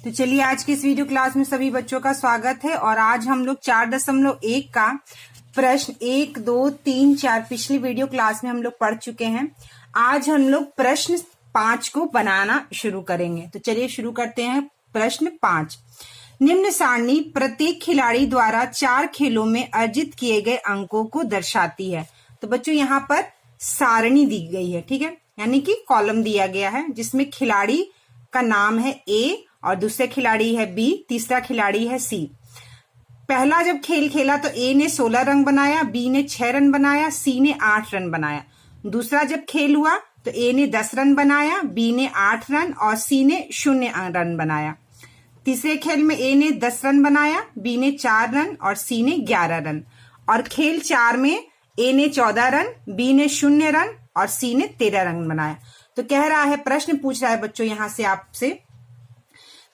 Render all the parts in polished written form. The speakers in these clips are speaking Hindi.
तो चलिए आज की इस वीडियो क्लास में सभी बच्चों का स्वागत है। और आज हम लोग 4.1 का प्रश्न 1, 2, 3, 4 पिछली वीडियो क्लास में हम लोग पढ़ चुके हैं। आज हम लोग प्रश्न 5 को बनाना शुरू करेंगे। तो चलिए शुरू करते हैं। प्रश्न 5, निम्न सारणी प्रत्येक खिलाड़ी द्वारा 4 खेलों में अर्जित किए गए अंकों को दर्शाती है। तो बच्चों यहाँ पर सारणी दी गई है, ठीक है, यानी कि कॉलम दिया गया है जिसमें खिलाड़ी का नाम है ए और दूसरे खिलाड़ी है बी, तीसरा खिलाड़ी है सी। पहला जब खेल खेला तो ए ने 16 रन बनाया, बी ने 6 रन बनाया, सी ने 8 रन बनाया। दूसरा जब खेल हुआ तो ए ने 10 रन बनाया, बी ने 8 रन और सी ने 0 रन बनाया। तीसरे खेल में ए ने 10 रन बनाया, बी ने 4 रन और सी ने 11 रन। और खेल 4 में ए ने 14 रन, बी ने 0 रन और सी ने 13 रन बनाया। तो कह रहा है, प्रश्न पूछ रहा है बच्चों यहां से आपसे,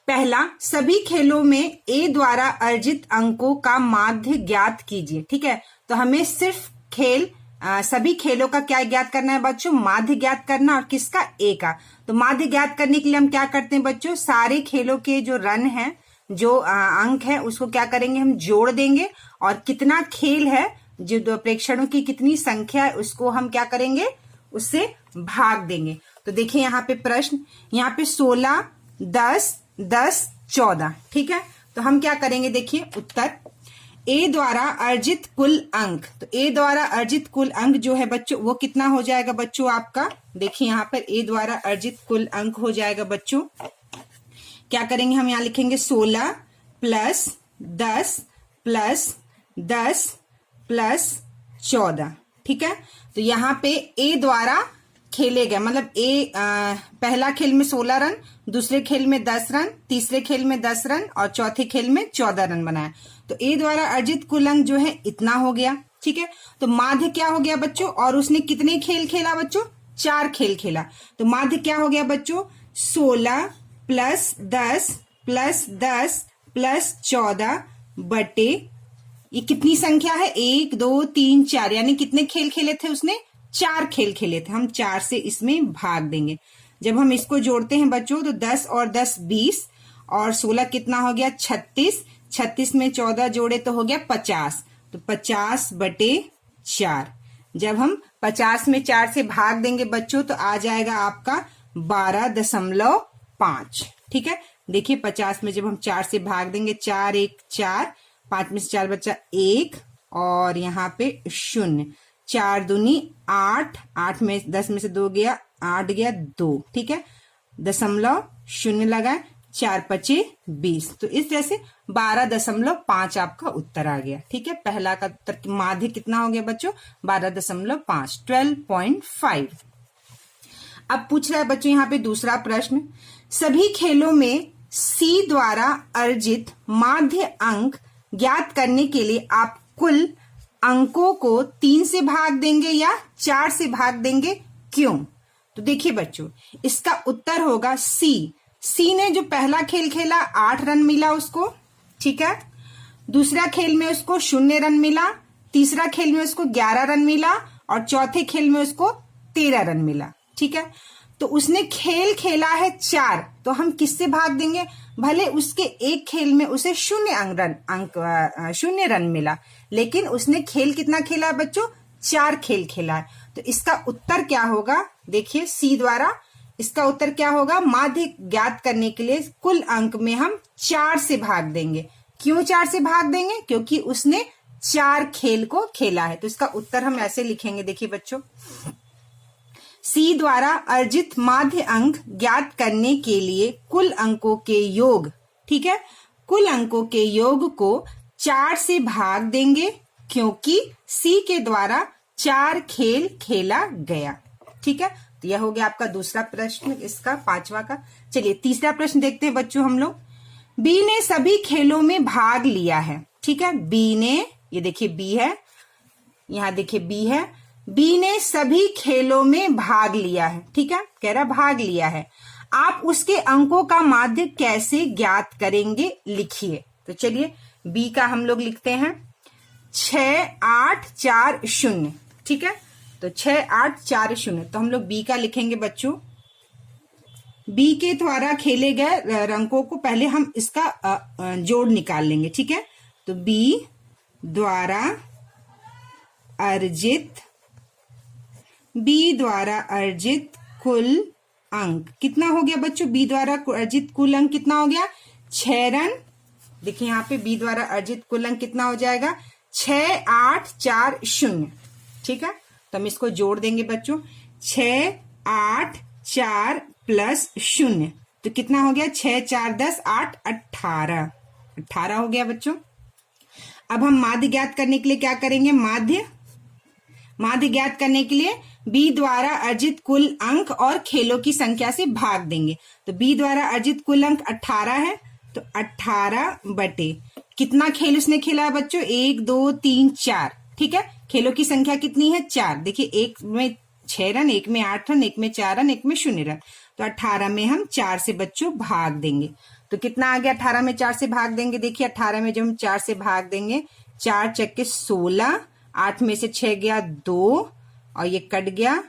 पहला, सभी खेलों में ए द्वारा अर्जित अंकों का माध्य ज्ञात कीजिए। ठीक है, तो हमें सिर्फ सभी खेलों का क्या ज्ञात करना है बच्चों? माध्य ज्ञात करना। और किसका? ए का। तो माध्य ज्ञात करने के लिए हम क्या करते हैं बच्चों? सारे खेलों के जो रन हैं, जो अंक है, उसको क्या करेंगे? हम जोड़ देंगे। और कितना खेल है, जो प्रेक्षणों की कितनी संख्या है, उसको हम क्या करेंगे? उससे भाग देंगे। तो देखिए यहाँ पे प्रश्न, यहाँ पे 16, 10, 10, 14। ठीक है, तो हम क्या करेंगे? देखिए उत्तर, ए द्वारा अर्जित कुल अंक। तो ए द्वारा अर्जित कुल अंक जो है बच्चों, वो कितना हो जाएगा बच्चों आपका? देखिए यहाँ पर ए द्वारा अर्जित कुल अंक हो जाएगा बच्चों, क्या करेंगे हम? यहाँ लिखेंगे 16 प्लस 10 प्लस 10 प्लस 14। ठीक है, तो यहाँ पे ए द्वारा खेले गए, मतलब ए पहला खेल में 16 रन, दूसरे खेल में 10 रन, तीसरे खेल में 10 रन और चौथे खेल में 14 रन बनाया। तो ए द्वारा अर्जित कुल अंक जो है इतना हो गया। ठीक है, तो माध्य क्या हो गया बच्चों? और उसने कितने खेल खेला बच्चों? 4 खेल खेला। तो माध्य क्या हो गया बच्चों? 16 प्लस 10 प्लस 10 प्लस 14 बटे, ये कितनी संख्या है? 1, 2, 3, 4, यानी कितने खेल खेले थे उसने? 4 खेल खेले थे। हम 4 से इसमें भाग देंगे। जब हम इसको जोड़ते हैं बच्चों तो 10 और 10 20 और 16 कितना हो गया? 36। 36 में 14 जोड़े तो हो गया 50। तो 50 बटे 4। जब हम 50 में 4 से भाग देंगे बच्चों तो आ जाएगा आपका 12.5। ठीक है, देखिए 50 में जब हम 4 से भाग देंगे, 4 1 4, 5 में से 4 बचा 1 और यहाँ पे 0, 4 दूनी 8, 8 में 10 में से 2 गया, 8 गया 2। ठीक है, 0.0 लगाए, 4 पचे 20। तो इस तरह से 12.5 आपका उत्तर आ गया। ठीक है, पहला का उत्तर माध्य कितना हो गया बच्चों? 12.5, 12.5। अब पूछ रहा है बच्चों यहाँ पे दूसरा प्रश्न, सभी खेलों में सी द्वारा अर्जित माध्य अंक ज्ञात करने के लिए आप कुल अंकों को 3 से भाग देंगे या 4 से भाग देंगे? क्यों? तो देखिए बच्चों, इसका उत्तर होगा सी। सी ने जो पहला खेल खेला 8 रन मिला उसको। ठीक है, दूसरा खेल में उसको 0 रन मिला, तीसरा खेल में उसको 11 रन मिला और चौथे खेल में उसको 13 रन मिला। ठीक है, तो उसने खेल खेला है 4, तो हम किससे भाग देंगे? भले उसके एक खेल में उसे 0 रन मिला, लेकिन उसने खेल कितना खेला है बच्चों? 4 खेल खेला है। तो इसका उत्तर क्या होगा? देखिए सी द्वारा इसका उत्तर क्या होगा? माध्य ज्ञात करने के लिए कुल अंक में हम 4 से भाग देंगे। क्यों 4 से भाग देंगे? क्योंकि उसने 4 खेल को खेला है। तो इसका उत्तर हम ऐसे लिखेंगे, देखिए बच्चों, सी द्वारा अर्जित माध्य अंक ज्ञात करने के लिए कुल अंकों के योग, ठीक है, कुल अंकों के योग को 4 से भाग देंगे क्योंकि सी के द्वारा 4 खेल खेला गया। ठीक है, तो यह हो गया आपका दूसरा प्रश्न, इसका 5वां का। चलिए तीसरा प्रश्न देखते हैं बच्चों हम लोग। बी ने सभी खेलों में भाग लिया है। ठीक है, बी ने, ये देखिए बी है, यहां देखिए बी है, बी ने सभी खेलों में भाग लिया है। ठीक है, कह रहा भाग लिया है। आप उसके अंकों का माध्य कैसे ज्ञात करेंगे? लिखिए। तो चलिए बी का हम लोग लिखते हैं 6 8 4 0। ठीक है, तो 6 8 4 0। तो हम लोग बी का लिखेंगे बच्चों बी के द्वारा खेले गए रंगों को पहले हम इसका जोड़ निकाल लेंगे, ठीक है। तो बी द्वारा अर्जित कुल अंक कितना हो गया बच्चों? बी द्वारा अर्जित कुल अंक कितना हो गया? 6 रन। देखिए यहाँ पे बी द्वारा अर्जित कुल अंक कितना हो जाएगा? 6840, ठीक है। तो हम इसको जोड़ देंगे बच्चों, 684 प्लस 0 तो कितना हो गया? 6 4 10 8 18 हो गया बच्चों। अब हम माध्य ज्ञात करने के लिए क्या करेंगे? माध्य ज्ञात करने के लिए बी द्वारा अर्जित कुल अंक और खेलों की संख्या से भाग देंगे। तो बी द्वारा अर्जित कुल अंक 18 है, तो 18 बटे कितना खेल उसने खेला है बच्चों? 1 2 3 4, ठीक है। खेलों की संख्या कितनी है? 4। देखिए एक में 6 रन, एक में 8 रन, एक में 4 रन, एक में 0 रन। तो 18 में हम 4 से बच्चों भाग देंगे, तो कितना आ गया? 18 में 4 से भाग देंगे। देखिए 18 में जब हम 4 से भाग देंगे, 4 चक्के 16, 8 में से 6 गया 2 और ये कट गया,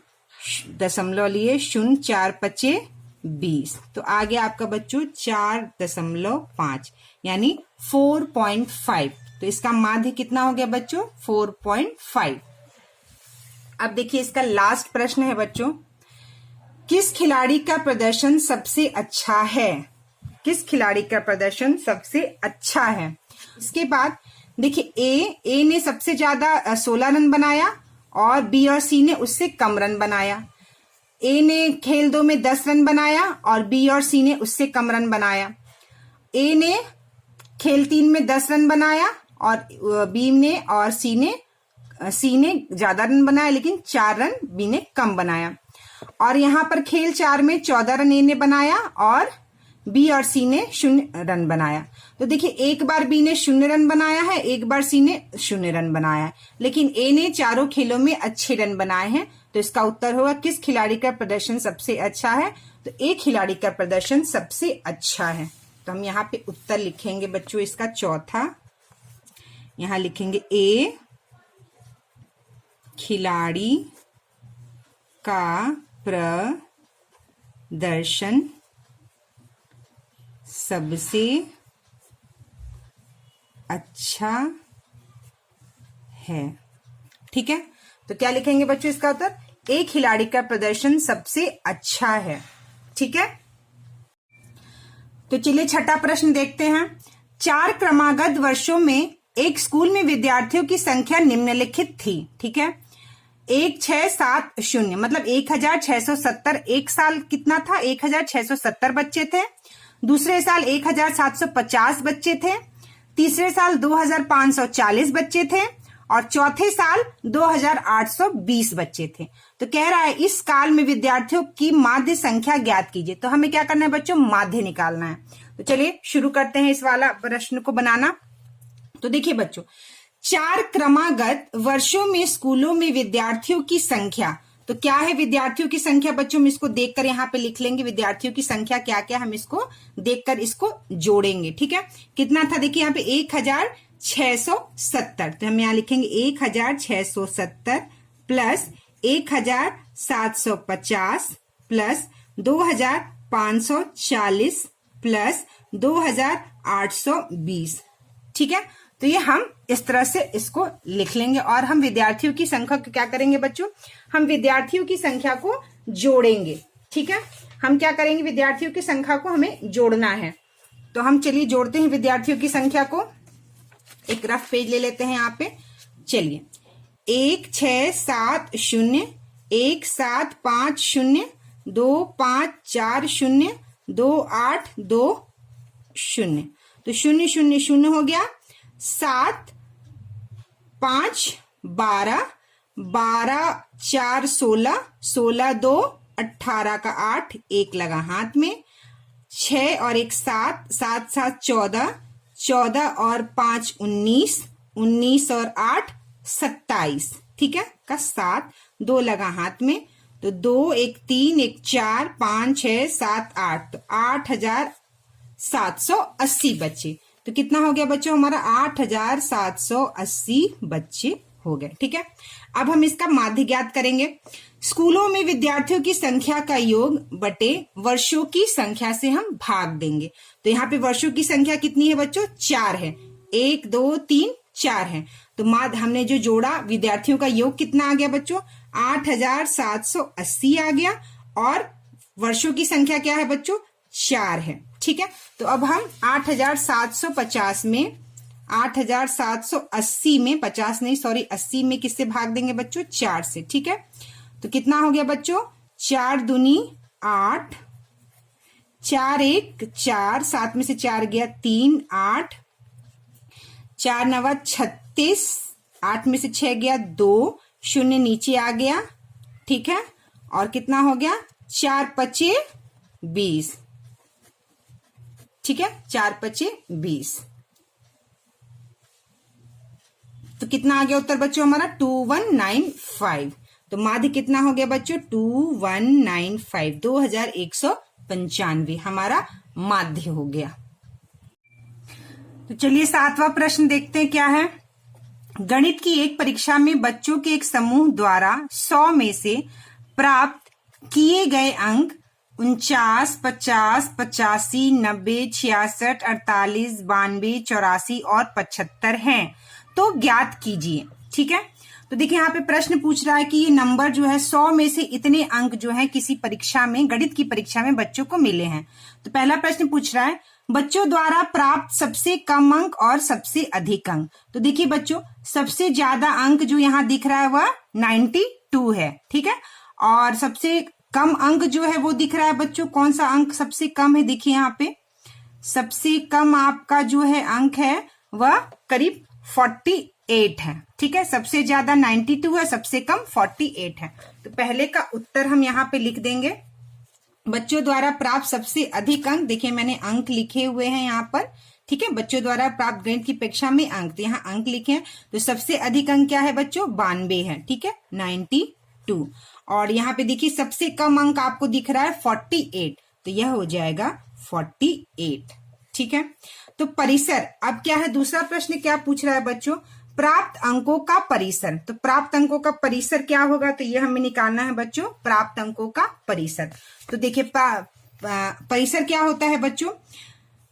दशमलव लिए 0, 4 5 20, तो आ गया आपका बच्चों 4.5 यानी 4.5। तो इसका माध्य कितना हो गया बच्चों? 4.5। अब देखिए इसका लास्ट प्रश्न है बच्चों, किस खिलाड़ी का प्रदर्शन सबसे अच्छा है? किस खिलाड़ी का प्रदर्शन सबसे अच्छा है? इसके बाद देखिए ए ने सबसे ज्यादा 16 रन बनाया और बी और सी ने उससे कम रन बनाया। ए ने खेल 2 में 10 रन बनाया और बी और सी ने उससे कम रन बनाया। ए ने खेल 3 में 10 रन बनाया और बी ने और सी ने ज्यादा रन बनाया, लेकिन 4 रन बी ने कम बनाया। और यहाँ पर खेल 4 में 14 रन ए ने बनाया और बी और सी ने 0 रन बनाया। तो देखिए एक बार बी ने 0 रन बनाया है, एक बार सी ने 0 रन बनाया है, लेकिन ए ने चारों खेलों में अच्छे रन बनाए हैं। तो इसका उत्तर होगा किस खिलाड़ी का प्रदर्शन सबसे अच्छा है? तो ए खिलाड़ी का प्रदर्शन सबसे अच्छा है। तो हम यहाँ पे उत्तर लिखेंगे बच्चों इसका चौथा, यहाँ लिखेंगे ए खिलाड़ी का प्रदर्शन सबसे अच्छा है, ठीक है। तो क्या लिखेंगे बच्चों इसका उत्तर? एक खिलाड़ी का प्रदर्शन सबसे अच्छा है, ठीक है। तो चलिए छठा प्रश्न देखते हैं। 4 क्रमागत वर्षों में एक स्कूल में विद्यार्थियों की संख्या निम्नलिखित थी, ठीक है। 1670 मतलब 1670। एक साल कितना था? 1670 बच्चे थे। दूसरे साल 1750 बच्चे थे। तीसरे साल 2540 बच्चे थे और चौथे साल 2820 बच्चे थे। तो कह रहा है इस काल में विद्यार्थियों की माध्य संख्या ज्ञात कीजिए। तो हमें क्या करना है बच्चों? माध्य निकालना है। तो चलिए शुरू करते हैं इस वाला प्रश्न को बनाना। तो देखिए बच्चों, 4 क्रमागत वर्षों में स्कूलों में विद्यार्थियों की संख्या, तो क्या है विद्यार्थियों की संख्या बच्चों? हम इसको देखकर यहाँ पे लिख लेंगे विद्यार्थियों की संख्या क्या क्या, हम इसको देखकर इसको जोड़ेंगे, ठीक है। कितना था? देखिए यहाँ पे 1670, तो हम यहाँ लिखेंगे 1670 प्लस 1750 प्लस 2540 प्लस 2820, ठीक है। तो ये हम इस तरह से इसको लिख लेंगे और हम विद्यार्थियों की संख्या को क्या करेंगे बच्चों? हम विद्यार्थियों की संख्या को जोड़ेंगे, ठीक है। हम क्या करेंगे? विद्यार्थियों की संख्या को हमें जोड़ना है। तो हम चलिए जोड़ते हैं विद्यार्थियों की संख्या को। एक रफ पेज ले लेते हैं यहाँ पे। चलिए 1670 1750 2540 2820, तो 000 हो गया। 7 5 12 12 4 16 16 2 18 का 8 1 लगा हाथ में। 6 और 1 7 7 7 14 14 और 5 19 19 और 8 27, ठीक है, का 7 2 लगा हाथ में। तो 2 1 3 1 4 5 6 7 8, तो 8780 बच्चे। तो कितना हो गया बच्चों? हमारा 8780 बच्चे हो गए। ठीक है, अब हम इसका माध्य ज्ञात करेंगे। स्कूलों में विद्यार्थियों की संख्या का योग बटे वर्षों की संख्या से हम भाग देंगे। तो यहाँ पे वर्षों की संख्या कितनी है बच्चों? 4 है। 1 2 3 4 है। तो हमने जो जोड़ा, विद्यार्थियों का योग कितना आ गया बच्चों? 8780 आ गया। और वर्षों की संख्या क्या है बच्चों? 4 है। ठीक है, तो अब हम 8750 में 8780 में 50 नहीं, सॉरी 80 में किससे भाग देंगे बच्चों? 4 से। ठीक है, तो कितना हो गया बच्चों? 4 दूनी 8, 4 1 4, 7 में से 4 गया 3, 8, 4 9 36, 8 में से 6 गया 2, 0 नीचे आ गया। ठीक है, और कितना हो गया? 4 5 20। ठीक है, 4 5 20। तो कितना आ गया उत्तर बच्चों हमारा? 2195। तो माध्य कितना हो गया बच्चों? 2195, 2195 हमारा माध्य हो गया। तो चलिए 7वां प्रश्न देखते हैं क्या है। गणित की एक परीक्षा में बच्चों के एक समूह द्वारा 100 में से प्राप्त किए गए अंक 49, 50, 85, 90, 66, 48, 92, 84 और 75 हैं, तो ज्ञात कीजिए। ठीक है, तो देखिए यहाँ पे प्रश्न पूछ रहा है कि ये नंबर जो है 100 में से इतने अंक जो है किसी परीक्षा में, गणित की परीक्षा में बच्चों को मिले हैं। तो पहला प्रश्न पूछ रहा है बच्चों द्वारा प्राप्त सबसे कम अंक और सबसे अधिक अंक। तो देखिए बच्चों, सबसे ज्यादा अंक जो यहाँ दिख रहा है वह 92 है। ठीक है, और सबसे कम अंक जो है वो दिख रहा है बच्चों, कौन सा अंक सबसे कम है? देखिए यहाँ पे सबसे कम आपका जो है अंक है वह करीब 48 है। ठीक है, सबसे ज्यादा 92 है, सबसे कम 48 है। तो पहले का उत्तर हम यहाँ पे लिख देंगे। बच्चों द्वारा प्राप्त सबसे अधिक अंक, देखिए मैंने अंक लिखे हुए हैं यहाँ पर। ठीक है, बच्चों द्वारा प्राप्त गणित की परीक्षा में अंक, तो यहाँ अंक लिखे हैं। तो सबसे अधिक अंक क्या है बच्चों? 92 है। ठीक है, 92। और यहाँ पे देखिए सबसे कम अंक आपको दिख रहा है 48, तो यह हो जाएगा 48। ठीक है, तो परिसर, अब क्या है दूसरा प्रश्न क्या पूछ रहा है बच्चों? प्राप्त अंकों का परिसर। तो प्राप्त अंकों का परिसर क्या होगा? तो ये हमें निकालना है बच्चों, प्राप्त अंकों का परिसर। तो देखिए परिसर क्या होता है बच्चों?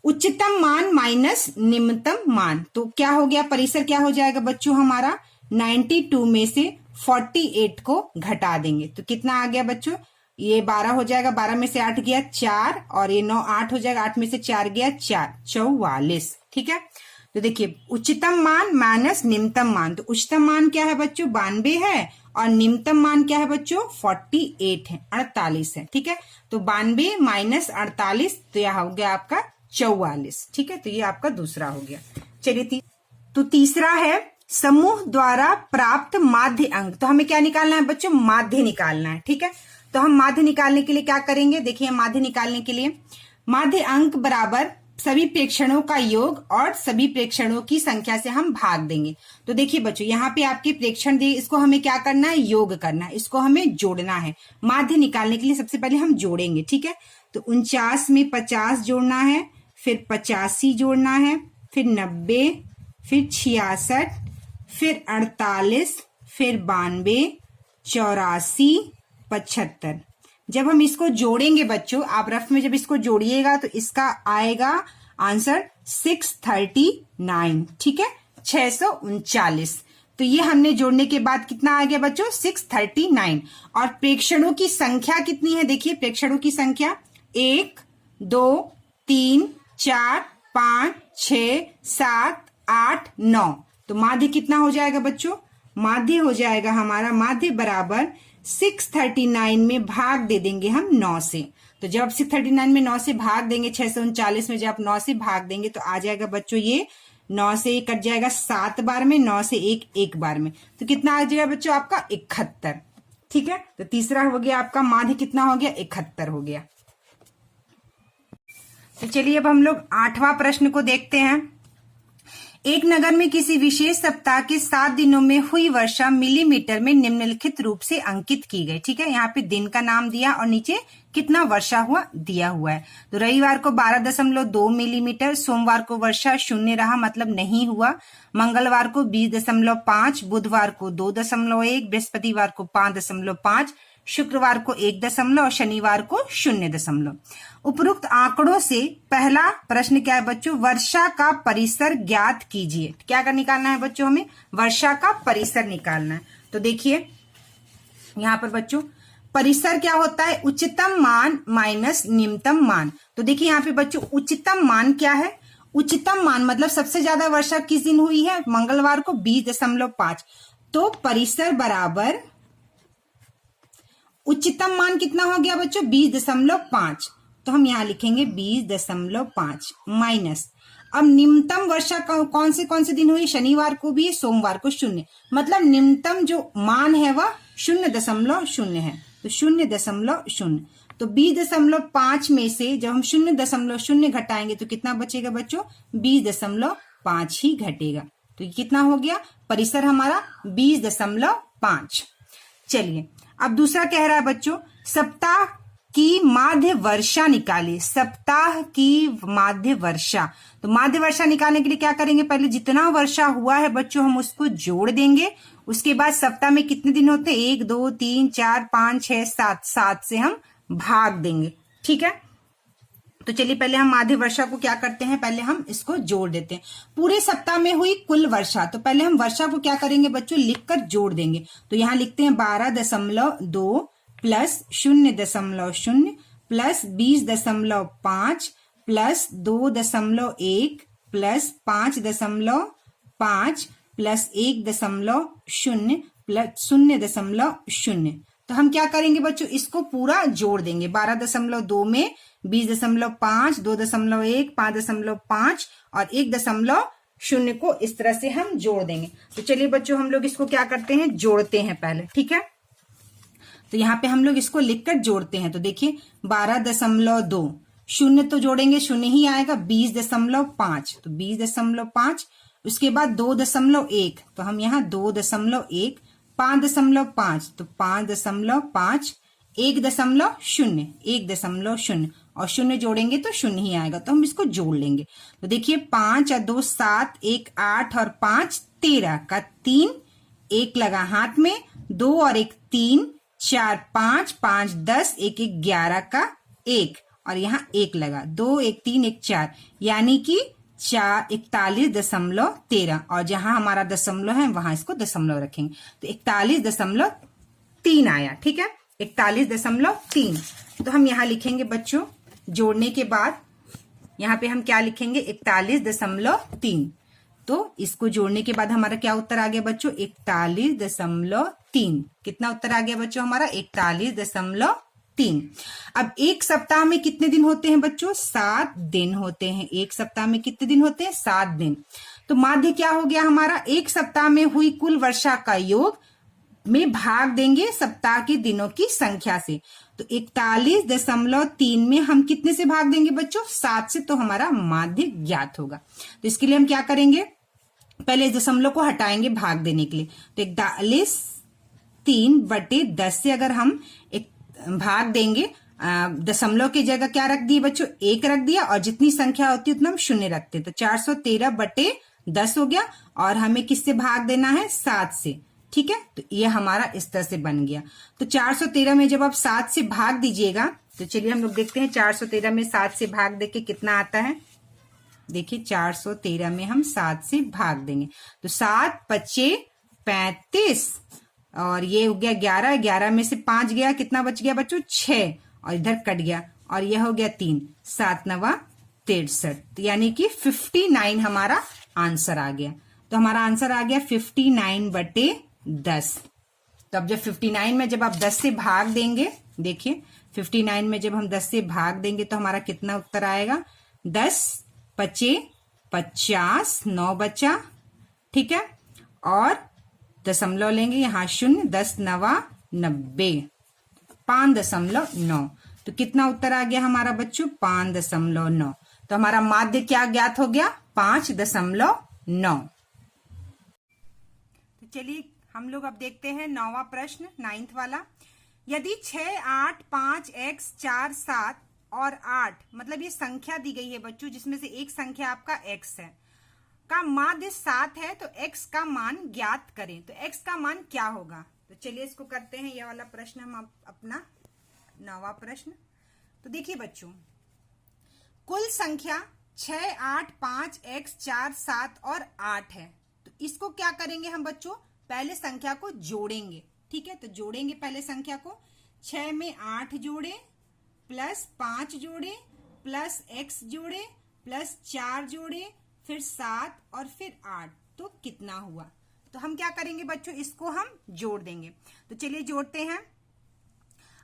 उच्चतम मान माइनस निम्नतम मान। तो क्या हो गया परिसर? क्या हो जाएगा बच्चों हमारा? 92 में से 48 को घटा देंगे तो कितना आ गया बच्चों? ये 12 हो जाएगा, 12 में से 8 गया 4, और ये 9 8 हो जाएगा, 8 में से 4 गया 4, 44। ठीक है, तो देखिए उच्चतम मान माइनस निम्नतम मान। तो उच्चतम मान क्या है बच्चों? 92 है, और निम्नतम मान क्या है बच्चों? 48 है, 48 है। ठीक है, तो 92 माइनस 48, तो यह हो गया आपका 44। ठीक है, तो ये आपका दूसरा हो गया। चलिए तो तीसरा है समूह द्वारा प्राप्त माध्य अंक। तो हमें क्या निकालना है बच्चों? माध्य निकालना है। ठीक है, तो हम माध्य निकालने के लिए क्या करेंगे? देखिए माध्य निकालने के लिए माध्य अंक बराबर सभी प्रेक्षणों का योग और सभी प्रेक्षणों की संख्या से हम भाग देंगे। तो देखिए बच्चों यहाँ पे आपके प्रेक्षण दिए, इसको हमें क्या करना है? योग करना है, इसको हमें जोड़ना है। माध्य निकालने के लिए सबसे पहले हम जोड़ेंगे। ठीक है, तो 49 में 50 जोड़ना है, फिर 85 जोड़ना है, फिर 90, फिर 66, फिर 48, फिर 92, 84, 75। जब हम इसको जोड़ेंगे बच्चों, आप रफ में जब इसको जोड़िएगा तो इसका आएगा आंसर 639। ठीक है, 639। तो ये हमने जोड़ने के बाद कितना आ गया बच्चों? 639। और प्रेक्षणों की संख्या कितनी है? देखिए प्रेक्षणों की संख्या 1 2 3 4 5 6 7 8 9। तो माध्य कितना हो जाएगा बच्चों? माध्य हो जाएगा हमारा, माध्य बराबर 639 में भाग दे देंगे हम 9 से। तो जब 639 में 9 से भाग देंगे, 639 में जब आप 9 से भाग देंगे तो आ जाएगा बच्चों ये 9 से 1 कट जाएगा 7 बार में, 9 से 1 बार में। तो कितना आ जाएगा बच्चों आपका? 71। ठीक है, तो तीसरा हो गया आपका माध्य कितना हो गया? 71 हो गया। तो चलिए अब हम लोग 8वां प्रश्न को देखते हैं। एक नगर में किसी विशेष सप्ताह के 7 दिनों में हुई वर्षा मिलीमीटर में निम्नलिखित रूप से अंकित की गई। ठीक है, यहाँ पे दिन का नाम दिया और नीचे कितना वर्षा हुआ दिया हुआ है। तो रविवार को 12.2 मिलीमीटर, सोमवार को वर्षा 0 रहा, मतलब नहीं हुआ, मंगलवार को 20.5, बुधवार को 2.1, बृहस्पतिवार को 5.5, शुक्रवार को 1 और शनिवार को 0। उपरोक्त आंकड़ों से पहला प्रश्न क्या है बच्चों? वर्षा का परिसर ज्ञात कीजिए। क्या कर निकालना है बच्चों? हमें वर्षा का परिसर निकालना है। तो देखिए यहाँ पर बच्चों परिसर क्या होता है? उच्चतम मान माइनस निम्नतम मान। तो देखिए यहाँ पे बच्चों उच्चतम मान क्या है? उच्चतम मान मतलब सबसे ज्यादा वर्षा किस दिन हुई है? मंगलवार को 20.5। तो परिसर बराबर उच्चतम मान कितना हो गया बच्चों? 20.5। तो हम यहां लिखेंगे 20.5 माइनस, अब निम्नतम वर्षा कौन से दिन हुई? शनिवार को भी, सोमवार को 0, मतलब निम्नतम जो मान है वह 0.0 है। तो 0.0, तो 20.5 में से जब हम 0.0 घटाएंगे तो कितना बचेगा बच्चों? 20.5 ही घटेगा। तो ये कितना हो गया? परिसर हमारा 20.5। चलिए अब दूसरा कह रहा है बच्चों सप्ताह की माध्य वर्षा निकालिए। सप्ताह की माध्य वर्षा, तो माध्य वर्षा निकालने के लिए क्या करेंगे? पहले जितना वर्षा हुआ है बच्चों हम उसको जोड़ देंगे, उसके बाद सप्ताह में कितने दिन होते हैं? 1 2 3 4 5 6 7, 7 से हम भाग देंगे। ठीक है, तो चलिए पहले हम माध्य वर्षा को क्या करते हैं? पहले हम इसको जोड़ देते हैं। पूरे सप्ताह में हुई कुल वर्षा, तो पहले हम वर्षा को क्या करेंगे बच्चों? लिखकर जोड़ देंगे। तो यहां लिखते हैं 12.2 plus 0.0 plus 20.5 plus 2.1 plus 5.5 plus 1.0 plus 0.0। तो हम क्या करेंगे बच्चों? इसको पूरा जोड़ देंगे। 12.2 में 20.5, 2.1, 5.5 और 1.0 को इस तरह से हम जोड़ देंगे। तो चलिए बच्चों हम लोग इसको क्या करते हैं? जोड़ते हैं पहले। ठीक है, तो यहाँ पे हम लोग इसको लिखकर जोड़ते हैं। तो देखिए 12.2, 0 तो जोड़ेंगे 0 ही आएगा, 20.5, तो 20.5, उसके बाद 2.1, तो हम यहाँ 2.1, 5.5, तो 5.5, 1.0 और 0 जोड़ेंगे तो 0 ही आएगा, तो हम इसको जोड़ लेंगे। तो देखिए 5 और 2 7, 1 8 और 5 13 का 3, 1 लगा हाथ में, 2 और 1 3, 4 5, 5 10, 1 1 11 का 1 और यहाँ 1 लगा, 2 1 3 1 4, यानी कि 41.13 और जहां हमारा दशमलव है वहां इसको दशमलव रखेंगे। तो 41.3 आया। ठीक है, 41.3। तो हम यहाँ लिखेंगे बच्चों जोड़ने के बाद यहाँ पे हम क्या लिखेंगे? 41.3। तो इसको जोड़ने के बाद हमारा क्या उत्तर आ गया बच्चों? 41.3। कितना उत्तर आ गया बच्चों हमारा? 41.3। अब एक सप्ताह में कितने दिन होते हैं बच्चों? 7 दिन होते हैं। एक सप्ताह में कितने दिन होते हैं? 7 दिन। तो माध्य क्या हो गया हमारा? एक सप्ताह में हुई कुल वर्षा का योग में भाग देंगे सप्ताह के दिनों की संख्या से। तो 41.3 में हम कितने से भाग देंगे बच्चों? 7 से, तो हमारा माध्य ज्ञात होगा। तो इसके लिए हम क्या करेंगे? पहले इस दशमलव को हटाएंगे भाग देने के लिए। तो 41/10 से अगर हम एक भाग देंगे, दशमलव की जगह क्या रख दिए बच्चों? 1 रख दिया और जितनी संख्या होती है उतना हम 0 रखते। तो 413/10 हो गया और हमें किससे भाग देना है? 7 से। ठीक है, तो ये हमारा इस तरह से बन गया। तो 413 में जब आप 7 से भाग दीजिएगा, तो चलिए हम लोग देखते हैं 413 में 7 से भाग देके कितना आता है। देखिए 413 में हम 7 से भाग देंगे तो 7 5 35 और ये हो गया 11, 11 में से 5 गया, कितना बच गया बच्चों? 6 और इधर कट गया और यह हो गया 3, 7 9 63, यानी कि 59 हमारा आंसर आ गया। तो हमारा आंसर आ गया 59/10। तो अब जब 59 में जब आप 10 से भाग देंगे, देखिए 59 में जब हम 10 से भाग देंगे तो हमारा कितना उत्तर आएगा? 10 5 50, 9 बचा। ठीक है, और दशमलव लेंगे यहाँ 0, 10 9 90, 5.9। तो कितना उत्तर आ गया हमारा बच्चों? 5.9। तो हमारा माध्य क्या ज्ञात हो गया? 5.9 9। तो चलिए हम लोग अब देखते हैं 9वां प्रश्न, 9th वाला। यदि 6, 8, 5, x, 4, 7 और 8 मतलब ये संख्या दी गई है बच्चों, जिसमें से एक संख्या आपका x है, का माध्य 7 है, तो x का मान ज्ञात करें। तो x का मान क्या होगा? तो चलिए इसको करते हैं, ये वाला प्रश्न हम अपना 9वां प्रश्न। तो देखिए बच्चों, कुल संख्या 6, 8, 5, x, 4, 7 और 8 है। तो इसको क्या करेंगे हम बच्चों? पहले संख्या को जोड़ेंगे। ठीक है, तो जोड़ेंगे पहले संख्या को। 6 में 8 जोड़े, प्लस 5 जोड़े, प्लस x जोड़े, प्लस 4 जोड़े, फिर 7 और फिर 8। तो कितना हुआ? तो हम क्या करेंगे बच्चों? इसको हम जोड़ देंगे। तो चलिए जोड़ते हैं।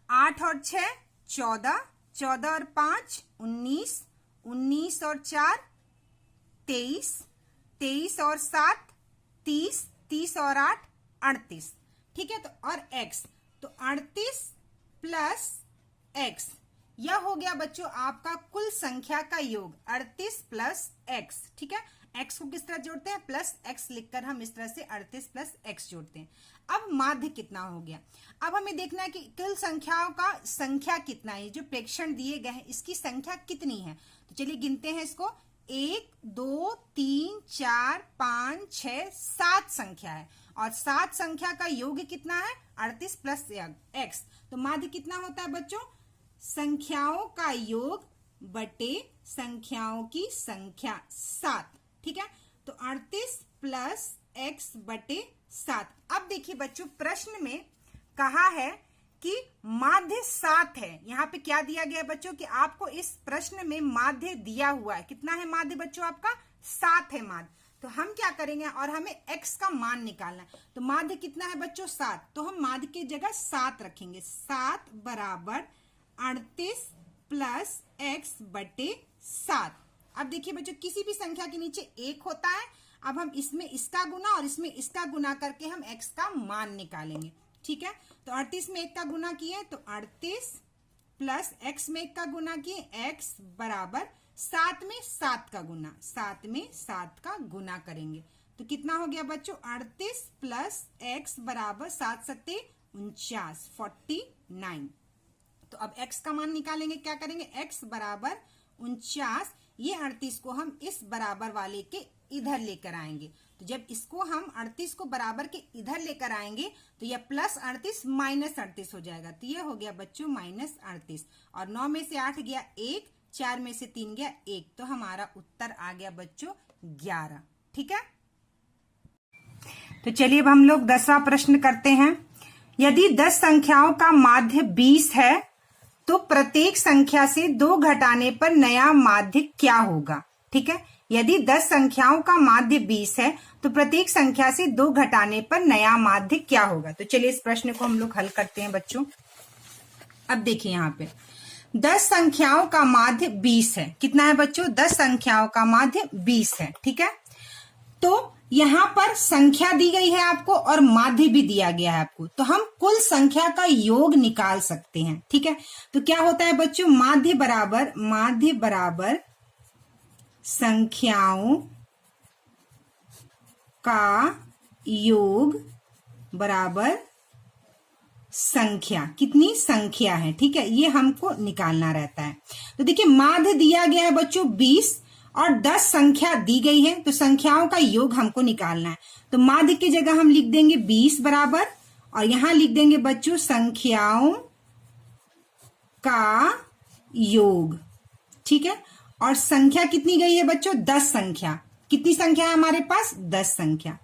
8 और 6 14, 14 और 5 19, 19 और 4 23, 23 और 7 30, 30 और 8 38। ठीक है, तो और x, तो 38 प्लस x, यह हो गया बच्चों आपका कुल संख्या का योग, 38 प्लस x। ठीक है, x को किस तरह जोड़ते हैं? प्लस x लिखकर हम इस तरह से 38 प्लस x जोड़ते हैं। अब माध्य कितना हो गया? अब हमें देखना है कि कुल संख्याओं का संख्या कितना है, जो प्रेक्षण दिए गए हैं इसकी संख्या कितनी है। तो चलिए गिनते हैं इसको। 1 2 3 4 5 6 7 संख्या है, और 7 संख्या का योग कितना है? 38 प्लस x। तो माध्य कितना होता है बच्चों? संख्याओं का योग बटे संख्याओं की संख्या 7। ठीक है, तो 38 प्लस x बटे 7। अब देखिए बच्चों, प्रश्न में कहा है कि माध्य 7 है। यहाँ पे क्या दिया गया है बच्चों कि आपको इस प्रश्न में माध्य दिया हुआ है। कितना है माध्य बच्चों? आपका 7 है माध्य। तो हम क्या करेंगे, और हमें x का मान निकालना है। तो माध्य कितना है बच्चों? 7। तो हम माध्य की जगह 7 रखेंगे। 7 बराबर 38 प्लस x बटे 7। अब देखिए बच्चों, किसी भी संख्या के नीचे 1 होता है। अब हम इसमें इसका गुना और इसमें इसका गुना करके हम x का मान निकालेंगे। ठीक है, तो 38 में 1 का गुना किए तो 38 प्लस x में 1 का गुना किए, x बराबर 7 में 7 का गुना, 7 में 7 का गुना करेंगे तो कितना हो गया बच्चों? 38 प्लस x बराबर 7 सत्ते 49, 49। तो अब x का मान निकालेंगे। क्या करेंगे? x बराबर 49, ये 38 को हम इस बराबर वाले के इधर लेकर आएंगे। तो जब इसको हम 38 को बराबर के इधर लेकर आएंगे तो यह प्लस 38 माइनस 38 हो जाएगा। तो ये हो गया बच्चों माइनस 38, और 9 में से 8 गया 1, 4 में से 3 गया 1, तो हमारा उत्तर आ गया बच्चों 11। ठीक है, तो चलिए अब हम लोग 10वां प्रश्न करते हैं। यदि 10 संख्याओं का माध्य 20 है तो प्रत्येक संख्या से 2 घटाने पर नया माध्य क्या होगा? ठीक है, यदि 10 संख्याओं का माध्य 20 है तो प्रत्येक संख्या से 2 घटाने पर नया माध्य क्या होगा? तो चलिए इस प्रश्न को हम लोग हल करते हैं बच्चों। अब देखिए यहाँ पे 10 संख्याओं का माध्य 20 है। कितना है बच्चों? 10 संख्याओं का माध्य 20 है। ठीक है, तो यहाँ पर संख्या दी गई है आपको और माध्य भी दिया गया है आपको, तो हम कुल संख्या का योग निकाल सकते हैं। ठीक है, तो क्या होता है बच्चों? माध्य बराबर संख्याओं का योग बराबर संख्या, कितनी संख्या है। ठीक है, ये हमको निकालना रहता है। तो देखिए माध्य दिया गया है बच्चों 20 और 10 संख्या दी गई है, तो संख्याओं का योग हमको निकालना है। तो माध्य की जगह हम लिख देंगे 20 बराबर, और यहां लिख देंगे बच्चों संख्याओं का योग। ठीक है, और संख्या कितनी गई है बच्चों? 10 संख्या। कितनी संख्या है हमारे पास? 10 संख्या।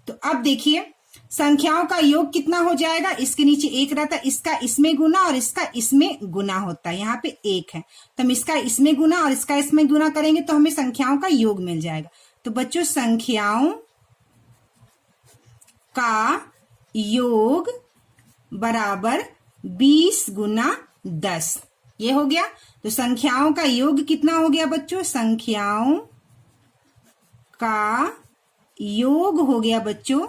तो अब देखिए संख्याओं का योग कितना हो जाएगा? इसके नीचे 1 रहता है, इसका इसमें गुना और इसका इसमें गुना होता है। यहाँ पे 1 है तो हम इसका इसमें गुना और इसका इसमें गुना करेंगे तो हमें संख्याओं का योग मिल जाएगा। तो बच्चों संख्याओं का योग बराबर 20 गुना 10, ये हो गया। तो संख्याओं का योग कितना हो गया बच्चों? संख्याओं का योग हो गया बच्चों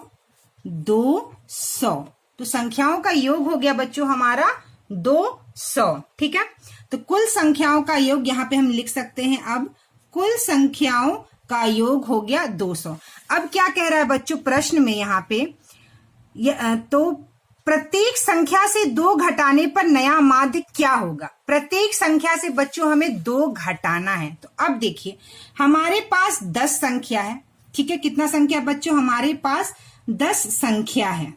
200। तो संख्याओं का योग हो गया बच्चों हमारा 200। ठीक है, तो कुल संख्याओं का योग यहाँ पे हम लिख सकते हैं। अब कुल संख्याओं का योग हो गया 200। अब क्या कह रहा है बच्चों प्रश्न में यहाँ पे, तो प्रत्येक संख्या से 2 घटाने पर नया माध्य क्या होगा। प्रत्येक संख्या से बच्चों हमें 2 घटाना है। तो अब देखिए हमारे पास 10 संख्या है, ठीक है। कितना संख्या बच्चों, हमारे पास 10 संख्या है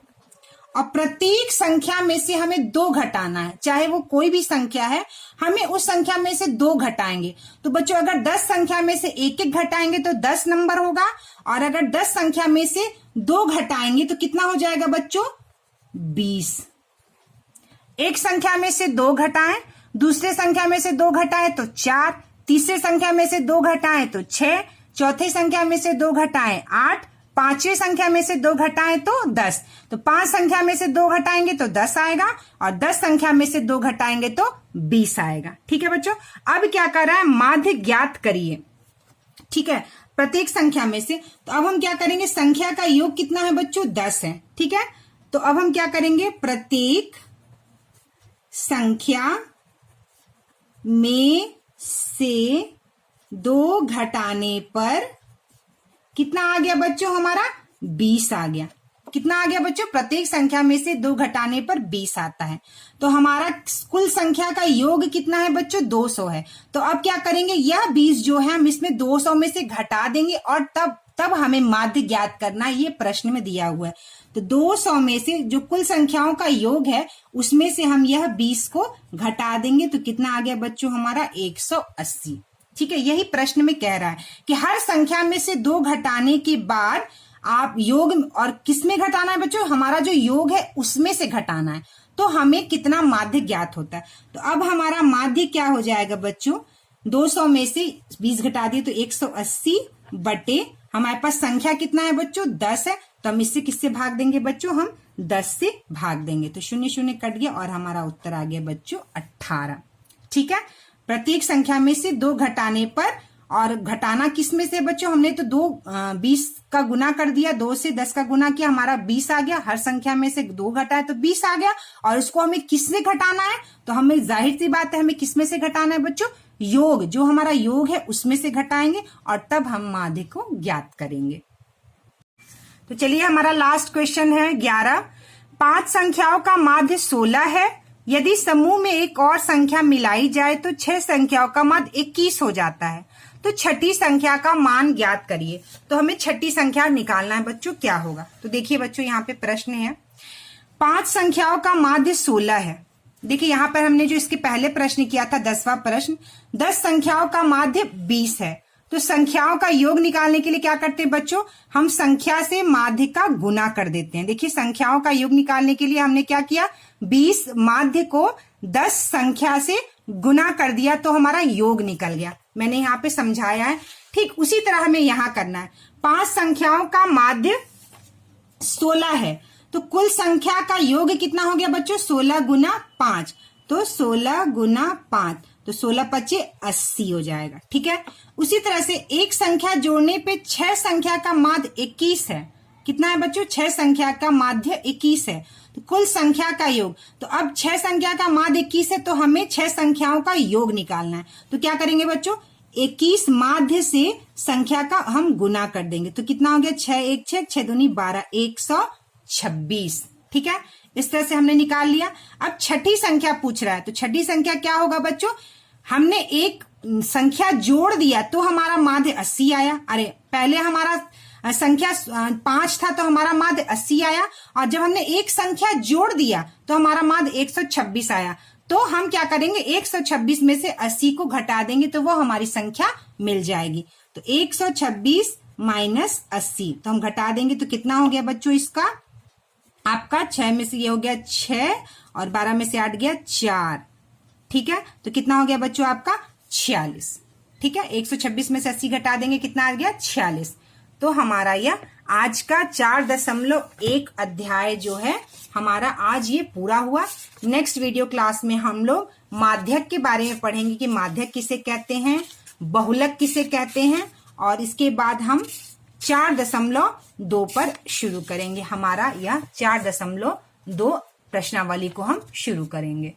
और प्रत्येक संख्या में से हमें 2 घटाना है, चाहे वो कोई भी संख्या है, हमें उस संख्या में से 2 घटाएंगे। तो बच्चों अगर 10 संख्या में से 1-1 घटाएंगे तो 10 नंबर होगा, और अगर 10 संख्या में से 2 घटाएंगे तो कितना हो जाएगा बच्चों, 20। एक संख्या में से 2 घटाएं, दूसरे संख्या में से 2 घटाएं तो 4, तीसरे संख्या में से 2 घटाएं तो 6, चौथी संख्या में से 2 घटाएं 8, पांचवी संख्या में से 2 घटाएं तो 10। तो 5 संख्या में से 2 घटाएंगे तो 10 आएगा, और 10 संख्या में से 2 घटाएंगे तो 20 आएगा। ठीक है बच्चों, अब क्या कर रहा है, माध्य ज्ञात करिए। ठीक है, प्रत्येक संख्या में से। तो अब हम क्या करेंगे, संख्या का योग कितना है बच्चों, 10 है। ठीक है, तो अब हम क्या करेंगे, प्रत्येक संख्या में से 2 घटाने पर कितना आ गया बच्चों, हमारा 20 आ गया। कितना आ गया बच्चों, प्रत्येक संख्या में से 2 घटाने पर 20 आता है। तो हमारा कुल संख्या का योग कितना है बच्चों, 200 है। तो अब क्या करेंगे, यह 20 जो है हम इसमें 200 में से घटा देंगे, और तब हमें माध्य ज्ञात करना है, ये प्रश्न में दिया हुआ है। तो 200 में से जो कुल संख्याओं का योग है उसमें से हम यह 20 को घटा देंगे, तो कितना आ गया बच्चों, हमारा 180। ठीक है, यही प्रश्न में कह रहा है कि हर संख्या में से 2 घटाने के बाद आप योग, और किसमें घटाना है बच्चों, हमारा जो योग है उसमें से घटाना है, तो हमें कितना माध्य ज्ञात होता है। तो अब हमारा माध्य क्या हो जाएगा बच्चों, 200 में से 20 घटा दिए तो 180 बटे हमारे पास संख्या कितना है बच्चों, 10 है। तो हम इससे किससे भाग देंगे बच्चों, हम 10 से भाग देंगे, तो 0 0 कट गया और हमारा उत्तर आ गया बच्चों 18। ठीक है, प्रत्येक संख्या में से 2 घटाने पर, और घटाना किस में से बच्चों, हमने तो 20 का गुना कर दिया, 2 से 10 का गुना किया, हमारा 20 आ गया। हर संख्या में से 2 घटाए तो 20 आ गया, और उसको हमें किससे घटाना है, तो हमें जाहिर सी बात है हमें किसमें से घटाना है बच्चों, योग, जो हमारा योग है उसमें से घटाएंगे, और तब हम माध्य को ज्ञात करेंगे। तो चलिए हमारा लास्ट क्वेश्चन है 11। 5 संख्याओं का माध्य 16 है। यदि समूह में एक और संख्या मिलाई जाए तो 6 संख्याओं का माध्य 21 हो जाता है। तो छठी संख्या का मान ज्ञात करिए। तो हमें छठी संख्या निकालना है बच्चों, क्या होगा। तो देखिए बच्चों यहाँ पे प्रश्न है, 5 संख्याओं का माध्य 16 है। देखिए यहाँ पर हमने जो इसके पहले प्रश्न किया था 10वां प्रश्न, 10 संख्याओं का माध्य 20 है। तो संख्याओं का योग निकालने के लिए क्या करते हैं बच्चों, हम संख्या से माध्य का गुना कर देते हैं। देखिए संख्याओं का योग निकालने के लिए हमने क्या किया, 20 माध्य को 10 संख्या से गुना कर दिया, तो हमारा योग निकल गया। मैंने यहाँ पे समझाया है, ठीक उसी तरह हमें यहाँ करना है। 5 संख्याओं का माध्य 16 है, तो कुल संख्या का योग कितना हो गया बच्चों, 16 गुना 5, तो 16 गुना 5, तो 16 पचे 80 हो जाएगा। ठीक है, उसी तरह से एक संख्या जोड़ने पे 6 संख्या का माध्य 21 है। कितना है बच्चों, 6 संख्या का माध्य 21 है। तो कुल संख्या का योग, तो अब 6 संख्या का माध्य 21 है, तो हमें 6 संख्याओं का योग निकालना है। तो क्या करेंगे बच्चों, 21 माध्य से संख्या का हम गुना कर देंगे, तो कितना हो गया, 6 1 6 6 दूनी 12, 126। ठीक है, इस तरह से हमने निकाल लिया। अब छठी संख्या पूछ रहा है, तो छठी संख्या क्या होगा बच्चों, हमने एक संख्या जोड़ दिया तो हमारा माध्य 80 आया। अरे पहले हमारा संख्या 5 था तो हमारा माध्य 80 आया, और जब हमने एक संख्या जोड़ दिया तो हमारा माध्य 126 आया। तो हम क्या करेंगे, 126 में से 80 को घटा देंगे तो वो हमारी संख्या मिल जाएगी। तो 126 माइनस 80, तो हम घटा देंगे तो कितना हो गया बच्चों, इसका आपका 6 में से ये हो गया 6, और 12 में से 8 गया 4। ठीक है, तो कितना हो गया बच्चों आपका 46। ठीक है, 126 में से 80 घटा देंगे, कितना आ गया 46। तो हमारा यह आज का 4.1 अध्याय जो है हमारा आज ये पूरा हुआ। नेक्स्ट वीडियो क्लास में हम लोग माध्यक के बारे में पढ़ेंगे कि माध्यक किसे कहते हैं, बहुलक किसे कहते हैं, और इसके बाद हम 4.2 पर शुरू करेंगे। हमारा यह 4.2 प्रश्नावली को हम शुरू करेंगे।